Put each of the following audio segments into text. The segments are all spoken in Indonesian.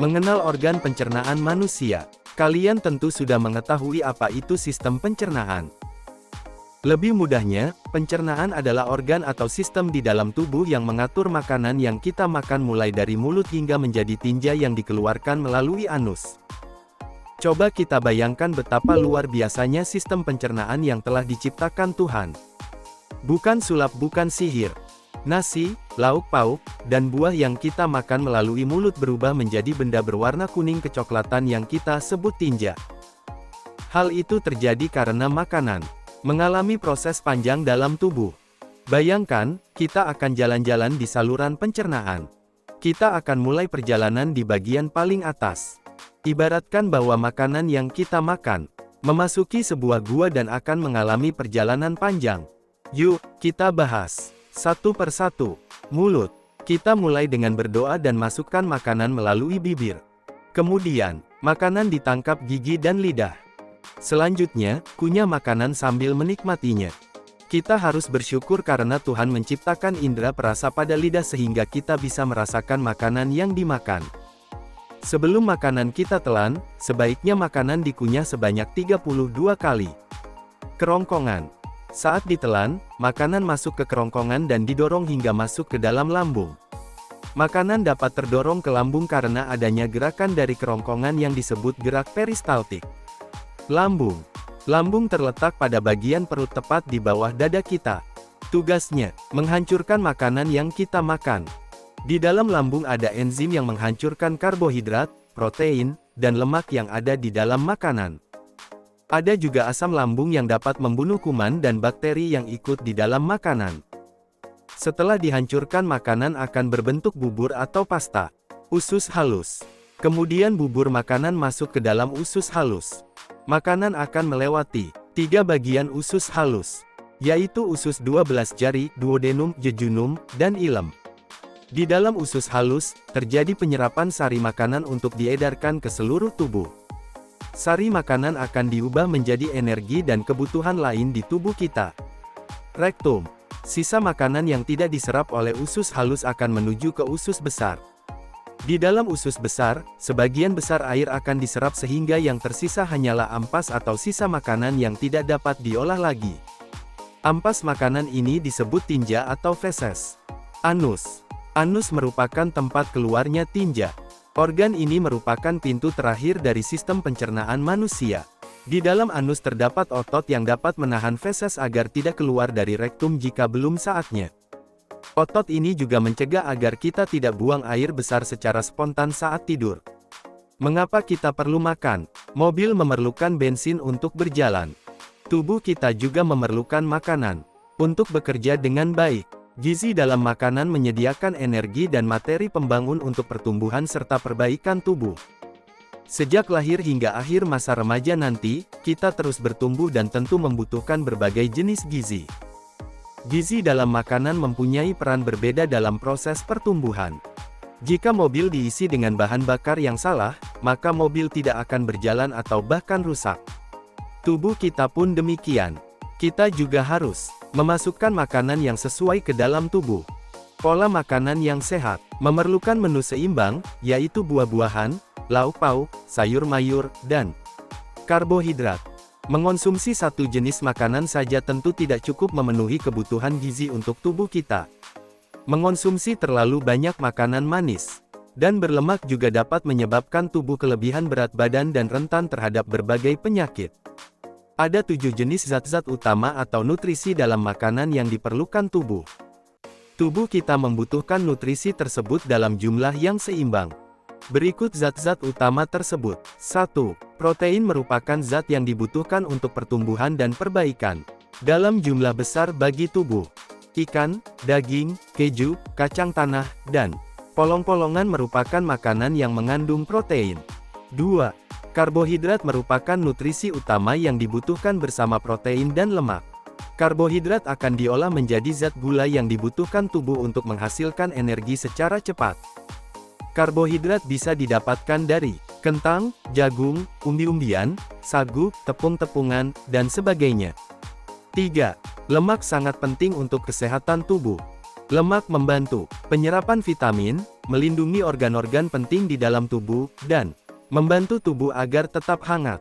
Mengenal organ pencernaan manusia. Kalian tentu sudah mengetahui apa itu sistem pencernaan. Lebih mudahnya, pencernaan adalah organ atau sistem di dalam tubuh yang mengatur makanan yang kita makan mulai dari mulut hingga menjadi tinja yang dikeluarkan melalui anus. Coba kita bayangkan betapa luar biasanya sistem pencernaan yang telah diciptakan Tuhan. Bukan sulap, bukan sihir. Nasi, lauk pauk, dan buah yang kita makan melalui mulut berubah menjadi benda berwarna kuning kecoklatan yang kita sebut tinja. Hal itu terjadi karena makanan mengalami proses panjang dalam tubuh. Bayangkan, kita akan jalan-jalan di saluran pencernaan. Kita akan mulai perjalanan di bagian paling atas. Ibaratkan bahwa makanan yang kita makan memasuki sebuah gua dan akan mengalami perjalanan panjang. Yuk, kita bahas satu persatu. Mulut. Kita mulai dengan berdoa dan masukkan makanan melalui bibir. Kemudian, makanan ditangkap gigi dan lidah. Selanjutnya, kunyah makanan sambil menikmatinya. Kita harus bersyukur karena Tuhan menciptakan indera perasa pada lidah sehingga kita bisa merasakan makanan yang dimakan. Sebelum makanan kita telan, sebaiknya makanan dikunyah sebanyak 32 kali. Kerongkongan. Saat ditelan, makanan masuk ke kerongkongan dan didorong hingga masuk ke dalam lambung. Makanan dapat terdorong ke lambung karena adanya gerakan dari kerongkongan yang disebut gerak peristaltik. Lambung. Lambung terletak pada bagian perut tepat di bawah dada kita. Tugasnya, menghancurkan makanan yang kita makan. Di dalam lambung ada enzim yang menghancurkan karbohidrat, protein, dan lemak yang ada di dalam makanan. Ada juga asam lambung yang dapat membunuh kuman dan bakteri yang ikut di dalam makanan. Setelah dihancurkan, makanan akan berbentuk bubur atau pasta. Usus halus. Kemudian bubur makanan masuk ke dalam usus halus. Makanan akan melewati 3 bagian usus halus, yaitu usus 12 jari, duodenum, jejunum, dan ilem. Di dalam usus halus, terjadi penyerapan sari makanan untuk diedarkan ke seluruh tubuh. Sari makanan akan diubah menjadi energi dan kebutuhan lain di tubuh kita. Rektum. Sisa makanan yang tidak diserap oleh usus halus akan menuju ke usus besar. Di dalam usus besar, sebagian besar air akan diserap sehingga yang tersisa hanyalah ampas atau sisa makanan yang tidak dapat diolah lagi. Ampas makanan ini disebut tinja atau feses. Anus. Anus merupakan tempat keluarnya tinja. Organ ini merupakan pintu terakhir dari sistem pencernaan manusia. Di dalam anus terdapat otot yang dapat menahan feses agar tidak keluar dari rektum jika belum saatnya. Otot ini juga mencegah agar kita tidak buang air besar secara spontan saat tidur. Mengapa kita perlu makan? Mobil memerlukan bensin untuk berjalan. Tubuh kita juga memerlukan makanan untuk bekerja dengan baik. Gizi dalam makanan menyediakan energi dan materi pembangun untuk pertumbuhan serta perbaikan tubuh. Sejak lahir hingga akhir masa remaja nanti, kita terus bertumbuh dan tentu membutuhkan berbagai jenis gizi. Gizi dalam makanan mempunyai peran berbeda dalam proses pertumbuhan. Jika mobil diisi dengan bahan bakar yang salah, maka mobil tidak akan berjalan atau bahkan rusak. Tubuh kita pun demikian. Kita juga harus memasukkan makanan yang sesuai ke dalam tubuh. Pola makanan yang sehat memerlukan menu seimbang, yaitu buah-buahan, lauk pauk, sayur mayur, dan karbohidrat. Mengonsumsi satu jenis makanan saja tentu tidak cukup memenuhi kebutuhan gizi untuk tubuh kita. Mengonsumsi terlalu banyak makanan manis dan berlemak juga dapat menyebabkan tubuh kelebihan berat badan dan rentan terhadap berbagai penyakit. Ada 7 jenis zat-zat utama atau nutrisi dalam makanan yang diperlukan tubuh. Tubuh kita membutuhkan nutrisi tersebut dalam jumlah yang seimbang. Berikut zat-zat utama tersebut. 1. Protein merupakan zat yang dibutuhkan untuk pertumbuhan dan perbaikan dalam jumlah besar bagi tubuh. Ikan, daging, keju, kacang tanah, dan polong-polongan merupakan makanan yang mengandung protein. 2. Karbohidrat merupakan nutrisi utama yang dibutuhkan bersama protein dan lemak. Karbohidrat akan diolah menjadi zat gula yang dibutuhkan tubuh untuk menghasilkan energi secara cepat. Karbohidrat bisa didapatkan dari kentang, jagung, umbi-umbian, sagu, tepung-tepungan, dan sebagainya. 3. Lemak sangat penting untuk kesehatan tubuh. Lemak membantu penyerapan vitamin, melindungi organ-organ penting di dalam tubuh, dan membantu tubuh agar tetap hangat.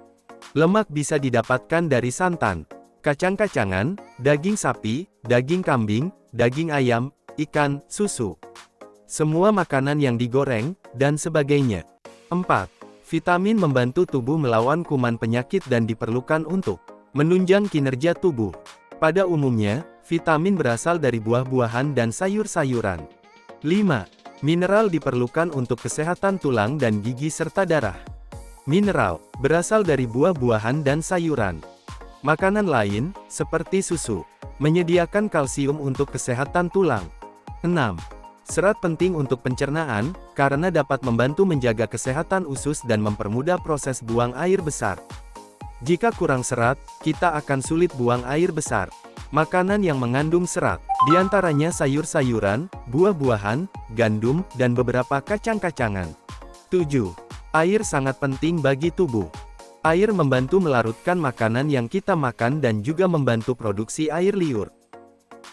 Lemak bisa didapatkan dari santan, kacang-kacangan, daging sapi, daging kambing, daging ayam, ikan, susu, semua makanan yang digoreng, dan sebagainya. 4. Vitamin membantu tubuh melawan kuman penyakit dan diperlukan untuk menunjang kinerja tubuh. Pada umumnya, vitamin berasal dari buah-buahan dan sayur-sayuran. 5. Mineral diperlukan untuk kesehatan tulang dan gigi serta darah. Mineral berasal dari buah-buahan dan sayuran. Makanan lain, seperti susu, menyediakan kalsium untuk kesehatan tulang. 6. Serat penting untuk pencernaan, karena dapat membantu menjaga kesehatan usus dan mempermudah proses buang air besar. Jika kurang serat, kita akan sulit buang air besar. Makanan yang mengandung serat, diantaranya sayur-sayuran, buah-buahan, gandum, dan beberapa kacang-kacangan. 7. Air sangat penting bagi tubuh. Air membantu melarutkan makanan yang kita makan dan juga membantu produksi air liur.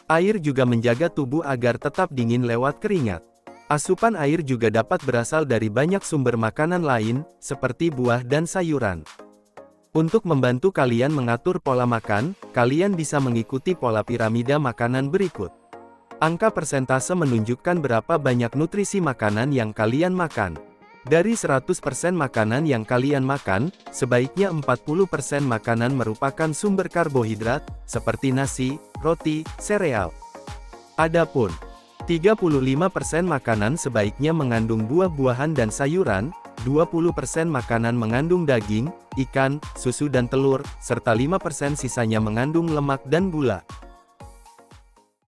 Air juga menjaga tubuh agar tetap dingin lewat keringat. Asupan air juga dapat berasal dari banyak sumber makanan lain, seperti buah dan sayuran. Untuk membantu kalian mengatur pola makan, kalian bisa mengikuti pola piramida makanan berikut. Angka persentase menunjukkan berapa banyak nutrisi makanan yang kalian makan. Dari 100% makanan yang kalian makan, sebaiknya 40% makanan merupakan sumber karbohidrat, seperti nasi, roti, sereal. Adapun 35% makanan sebaiknya mengandung buah-buahan dan sayuran, 20% makanan mengandung daging, ikan, susu dan telur, serta 5% sisanya mengandung lemak dan gula.